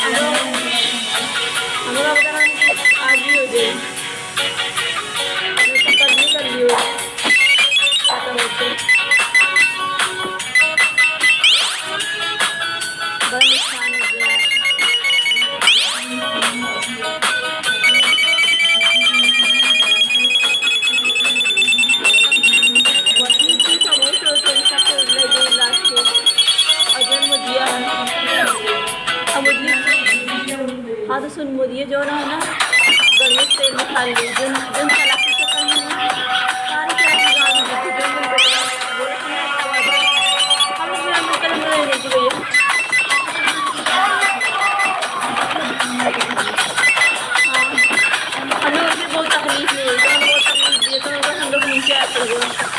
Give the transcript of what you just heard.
हम लोग बता रहे हैं कि आज ही हो जाए, नहीं तो कल भी कर लियो खत्म होते। बड़ा नुकसान हो गया है। वही की समोसे होते हैं, सब तो लगे लास्ट के अजन मुझिया है। अब मुझे हाँ तो सुन, मुझे जो ना है ना गणेश तेल में खा ली जो जो तलाशी के कर ना सारी तरह की गाल में दिखी जो मिल गया बोला कि मैं हम लोग मेरा मिलकर हम लोग लेके भैया। हाँ हम लोग भी बहुत तकलीफ में है, तो बहुत तकलीफ दिए तो हम लोग नीचे आते हुए